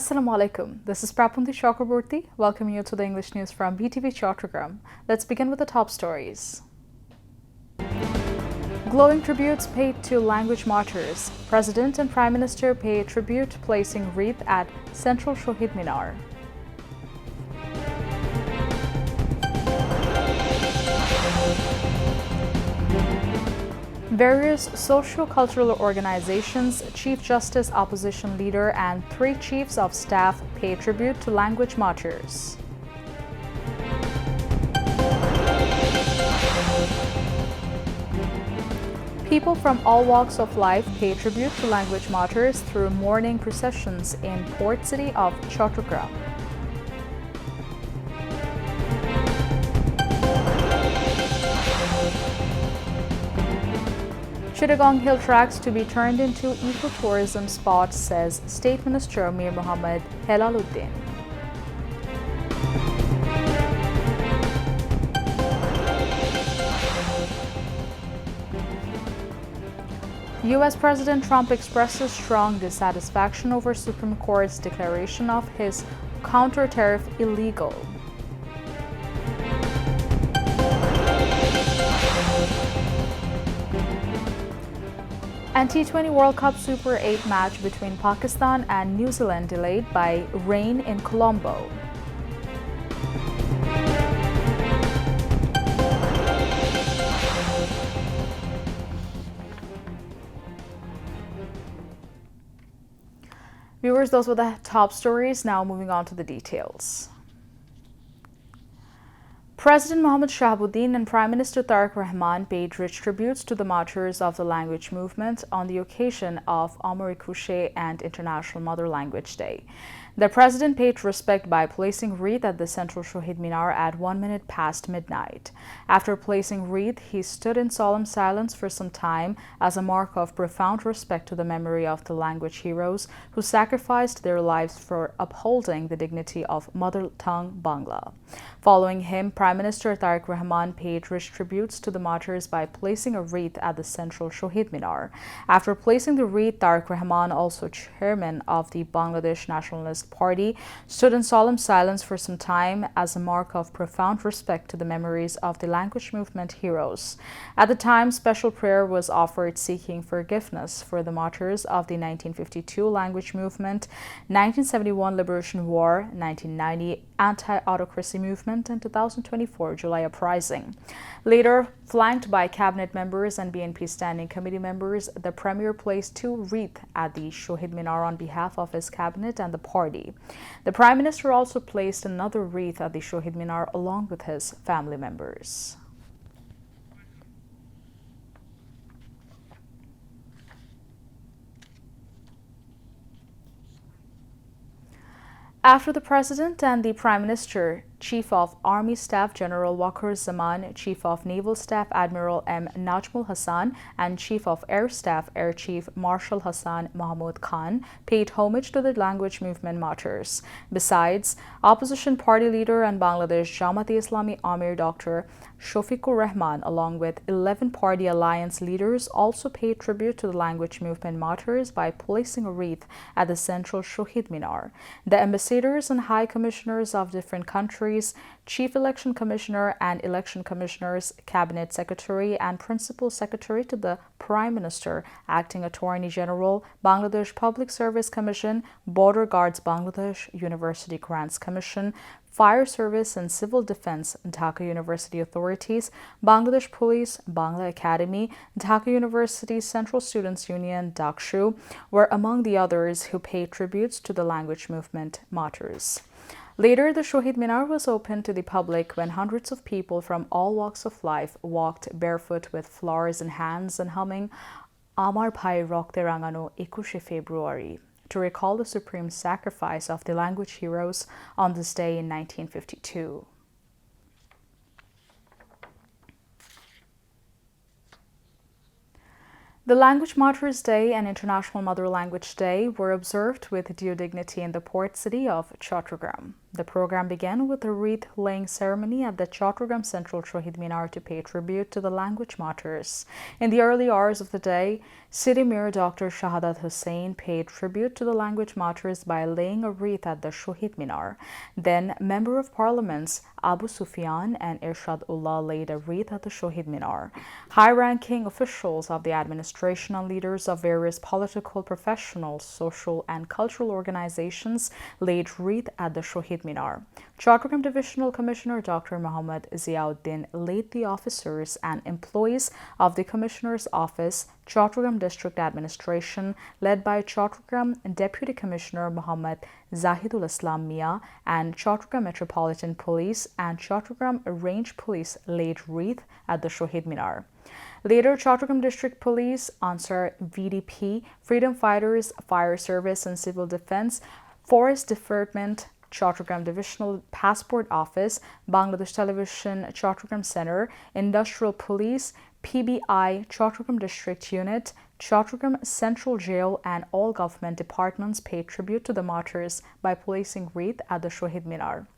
Assalamu alaikum. This is Prapunti Chakraborty, welcoming you to the English news from Btv-Chattogram. Let's begin with the top stories. Glowing tributes paid to Language Martyrs. President and Prime Minister pay tribute, placing wreath at Central Shaheed Minar. Various socio-cultural organizations, Chief Justice, opposition leader, and 3 chiefs of staff pay tribute to Language Martyrs. People from all walks of life pay tribute to Language Martyrs through mourning processions in port city of Chattogram. Chittagong Hill tracks to be turned into ecotourism spot, says State Minister Mir Mohammed Helaluddin. U.S. President Trump expresses strong dissatisfaction over Supreme Court's declaration of his counter-tariff illegal. And T20 World Cup Super 8 match between Pakistan and New Zealand delayed by rain in Colombo. Viewers, those were the top stories. Now moving on to the details. President Mohammad Shahabuddin and Prime Minister Tariq Rahman paid rich tributes to the martyrs of the language movement on the occasion of Amar Kushe and International Mother Language Day. The president paid respect by placing wreath at the Central Shaheed Minar at 1 minute past midnight. After placing wreath, he stood in solemn silence for some time as a mark of profound respect to the memory of the language heroes who sacrificed their lives for upholding the dignity of mother tongue Bangla. Following him, Prime Minister Tariq Rahman paid rich tributes to the martyrs by placing a wreath at the Central Shaheed Minar. After placing the wreath, Tariq Rahman, also chairman of the Bangladesh Nationalist Party, stood in solemn silence for some time as a mark of profound respect to the memories of the language movement heroes. At the time, special prayer was offered seeking forgiveness for the martyrs of the 1952 language movement, 1971 Liberation War, 1990 anti-autocracy movement, and 2024 July uprising. Later, flanked by cabinet members and BNP Standing Committee members, the Premier placed 2 wreaths at the Shaheed Minar on behalf of his cabinet and the party. The Prime Minister also placed another wreath at the Shaheed Minar along with his family members. After the President and the Prime Minister, Chief of Army Staff General Waqar Zaman, Chief of Naval Staff Admiral M. Najmul Hassan, and Chief of Air Staff Air Chief Marshal Hassan Mahmood Khan paid homage to the language movement martyrs. Besides, opposition party leader and Bangladesh Jamaat-e-Islami Amir Dr. Shafiqur Rahman, along with 11 party alliance leaders, also paid tribute to the language movement martyrs by placing a wreath at the Central Shaheed Minar. The ambassadors and high commissioners of different countries, Chief Election Commissioner and Election Commissioners, Cabinet Secretary and Principal Secretary to the Prime Minister, Acting Attorney General, Bangladesh Public Service Commission, Border Guards Bangladesh, University Grants Commission, Fire Service and Civil Defense, Dhaka University authorities, Bangladesh Police, Bangla Academy, Dhaka University Central Students Union, Dakshu, were among the others who paid tributes to the language movement martyrs. Later, the Shaheed Minar was opened to the public when hundreds of people from all walks of life walked barefoot with flowers in hands and humming Amar Bhai Rokte Rangano 21 February to recall the supreme sacrifice of the language heroes on this day in 1952. The Language Martyrs Day and International Mother Language Day were observed with due dignity in the port city of Chattogram. The program began with a wreath-laying ceremony at the Chattogram Central Shaheed Minar to pay tribute to the Language Martyrs. In the early hours of the day, City Mayor Dr. Shahadat Hussain paid tribute to the Language Martyrs by laying a wreath at the Shaheed Minar. Then, Member of Parliaments Abu Sufyan and Irshad Ullah laid a wreath at the Shaheed Minar. High-ranking officials of the administration and leaders of various political, professional, social, and cultural organizations laid wreath at the Shaheed Minar. Chattogram Divisional Commissioner Dr. Muhammad Ziauddin led the officers and employees of the Commissioner's Office, Chattogram District Administration, led by Chattogram Deputy Commissioner Muhammad Zahidul Islam Mia, and Chattogram Metropolitan Police and Chattogram Range Police laid wreath at the Shaheed Minar. Later, Chattogram District Police, Ansar VDP, Freedom Fighters, Fire Service and Civil Defense, Forest Department, Chattogram Divisional Passport Office, Bangladesh Television Chattogram Center, Industrial Police, PBI, Chattogram District Unit, Chattogram Central Jail, and all government departments paid tribute to the martyrs by placing wreath at the Shaheed Minar.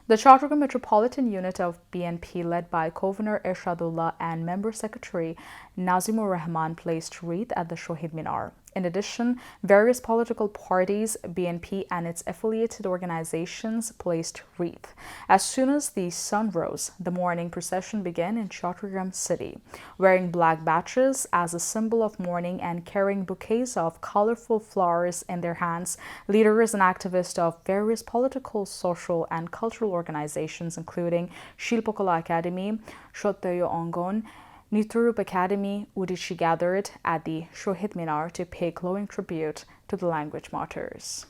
The Chattogram Metropolitan Unit of BNP, led by Governor Irshadullah and Member Secretary Nazimur Rahman, placed wreath at the Shaheed Minar. In addition, various political parties, BNP, and its affiliated organizations placed wreath. As soon as the sun rose, the morning procession began in Chattogram City. Wearing black badges as a symbol of mourning and carrying bouquets of colorful flowers in their hands, leaders and activists of various political, social, and cultural organizations, including Shilpokala Academy, Shotoyo Ongon, Niturup Academy, Udichi, gathered at the Shaheed Minar to pay glowing tribute to the Language Martyrs.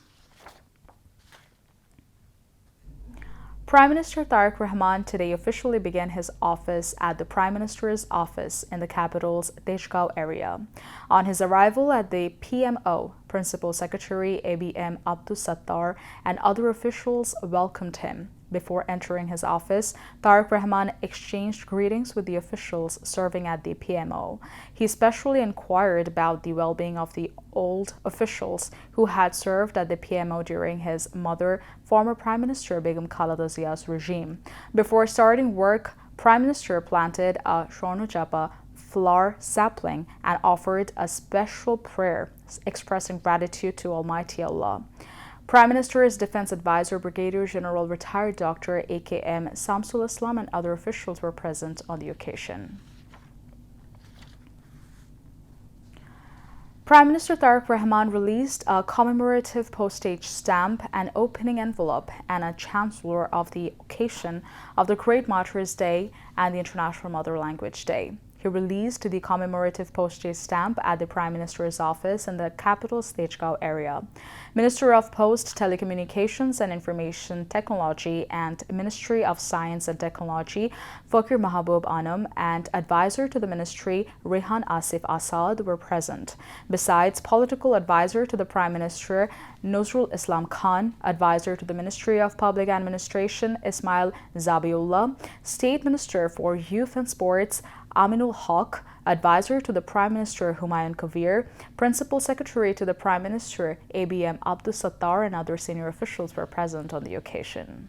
Prime Minister Tariq Rahman today officially began his office at the Prime Minister's office in the capital's Deshgaon area. On his arrival at the PMO, Principal Secretary ABM Abdus Sattar and other officials welcomed him. Before entering his office, Tariq Rahman exchanged greetings with the officials serving at the PMO. He especially inquired about the well-being of the old officials who had served at the PMO during his mother, former Prime Minister Begum Khaleda Zia's regime. Before starting work, Prime Minister planted a Shornuchapa flower sapling and offered a special prayer expressing gratitude to Almighty Allah. Prime Minister's Defense Advisor, Brigadier General retired Dr. AKM Samsul Islam, and other officials were present on the occasion. Prime Minister Tariq Rahman released a commemorative postage stamp, an opening envelope, and a chancellor of the occasion of the Great Martyrs Day and the International Mother Language Day. He released the commemorative postage stamp at the Prime Minister's office in the capital's Deshgaon area. Minister of Post, Telecommunications and Information Technology and Ministry of Science and Technology, Fakir Mahabub Anam, and advisor to the ministry, Rehan Asif Asad, were present. Besides, political advisor to the Prime Minister, Nuzrul Islam Khan, advisor to the Ministry of Public Administration, Ismail Zabiullah, State Minister for Youth and Sports, Aminul Haq, advisor to the Prime Minister Humayun Kabir, Principal Secretary to the Prime Minister ABM Abdus Sattar, and other senior officials were present on the occasion.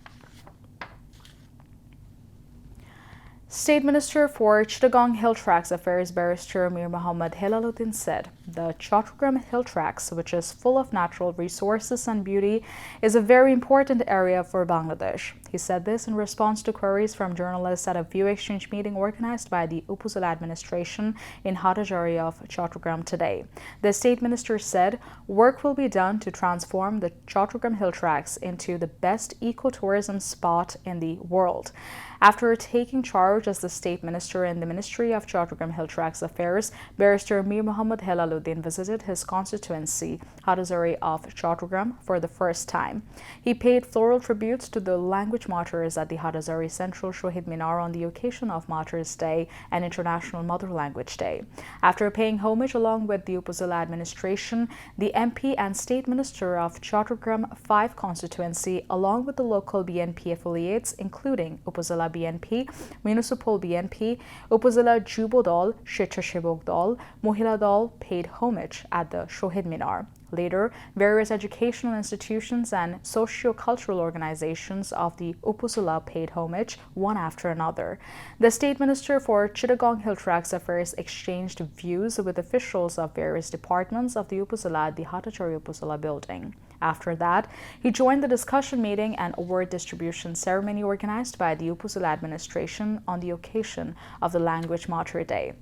State Minister for Chittagong Hill Tracts Affairs Barrister Mir Muhammad Hilaluddin said, "The Chattogram Hill Tracts, which is full of natural resources and beauty, is a very important area for Bangladesh." He said this in response to queries from journalists at a view exchange meeting organized by the Upazila administration in Hatajari of Chattogram today. The State Minister said, "Work will be done to transform the Chattogram Hill Tracts into the best ecotourism spot in the world." After taking charge as the State Minister in the Ministry of Chattogram Hill Tracts Affairs, Barrister Mir Muhammad Hilaluddin visited his constituency, Hatajari of Chattogram, for the first time. He paid floral tributes to the Language Martyrs at the Hatajari Central Shaheed Minar on the occasion of Martyrs Day and International Mother Language Day. After paying homage along with the Upazila administration, the MP and State Minister of Chattogram 5 constituency, along with the local BNP affiliates, including Upazila BNP, Municipal BNP, Upazila Jubo Dal, Shechashebok Dal, Mohila Dal, paid homage at the Shaheed Minar. Later, various educational institutions and socio-cultural organizations of the Upazila paid homage one after another. The State Minister for Chittagong Hill Tracts Affairs exchanged views with officials of various departments of the Upazila at the Hatachari Upazila building. After that, he joined the discussion meeting and award distribution ceremony organized by the Upazila administration on the occasion of the Language Martyrs Day.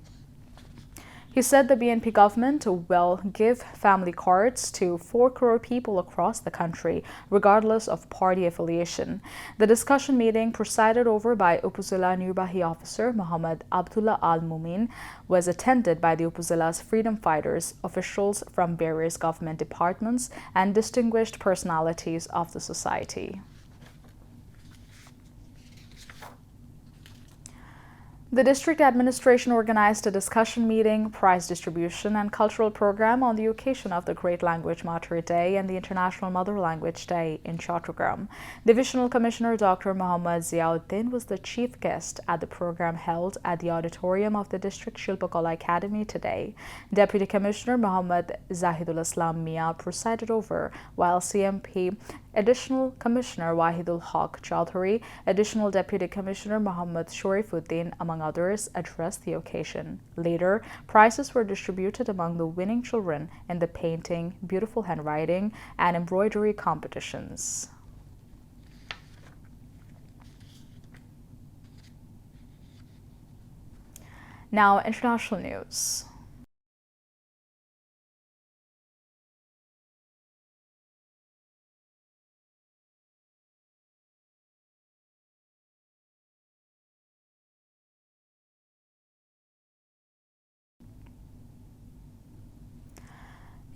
He said the BNP government will give family cards to 4 crore people across the country, regardless of party affiliation. The discussion meeting, presided over by Upazila Nirbahi Officer Muhammad Abdullah Al Mumin, was attended by the Upazila's freedom fighters, officials from various government departments, and distinguished personalities of the society. The district administration organized a discussion meeting, prize distribution, and cultural program on the occasion of the Great Language Martyrs Day and the International Mother Language Day in Chattogram. Divisional Commissioner Dr. Muhammad Ziauddin was the chief guest at the program held at the auditorium of the District Shilpakala Academy today. Deputy Commissioner Muhammad Zahidul Islam Mia presided over, while CMP Additional Commissioner Wahidul Haq Chaudhary, Additional Deputy Commissioner Muhammad Shorifuddin, among others, addressed the occasion. Later, prizes were distributed among the winning children in the painting, beautiful handwriting, and embroidery competitions. Now, international news.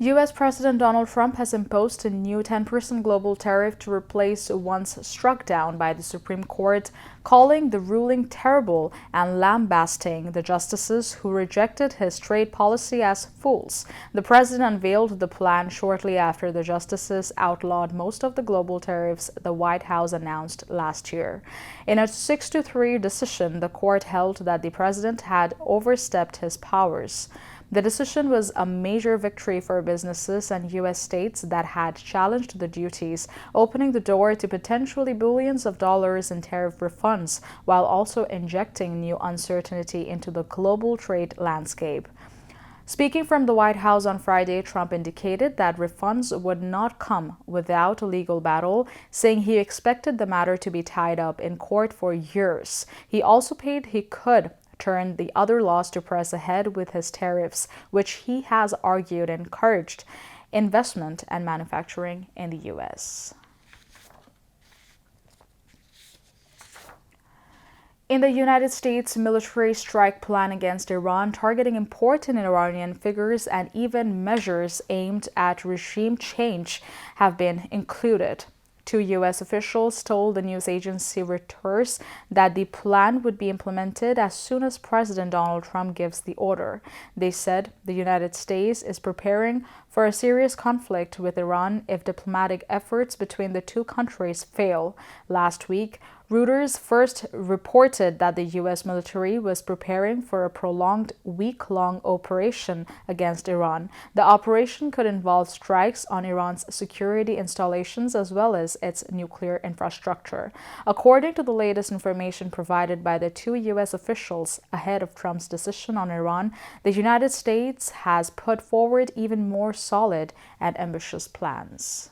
U.S. President Donald Trump has imposed a new 10% global tariff to replace once struck down by the Supreme Court, calling the ruling terrible and lambasting the justices who rejected his trade policy as fools. The president unveiled the plan shortly after the justices outlawed most of the global tariffs the White House announced last year. In a 6-3 decision, the court held that the president had overstepped his powers. The decision was a major victory for businesses and U.S. states that had challenged the duties, opening the door to potentially billions of dollars in tariff refunds, while also injecting new uncertainty into the global trade landscape. Speaking from the White House on Friday, Trump indicated that refunds would not come without a legal battle, saying he expected the matter to be tied up in court for years. He also said he could turn the other laws to press ahead with his tariffs, which he has argued encouraged investment and manufacturing in the U.S. In the United States, military strike plan against Iran, targeting important Iranian figures and even measures aimed at regime change have been included. 2 U.S. officials told the news agency Reuters that the plan would be implemented as soon as President Donald Trump gives the order. They said the United States is preparing for a serious conflict with Iran if diplomatic efforts between the two countries fail. Last week, Reuters first reported that the U.S. military was preparing for a prolonged week-long operation against Iran. The operation could involve strikes on Iran's security installations as well as its nuclear infrastructure. According to the latest information provided by the 2 U.S. officials ahead of Trump's decision on Iran, the United States has put forward even more solid and ambitious plans.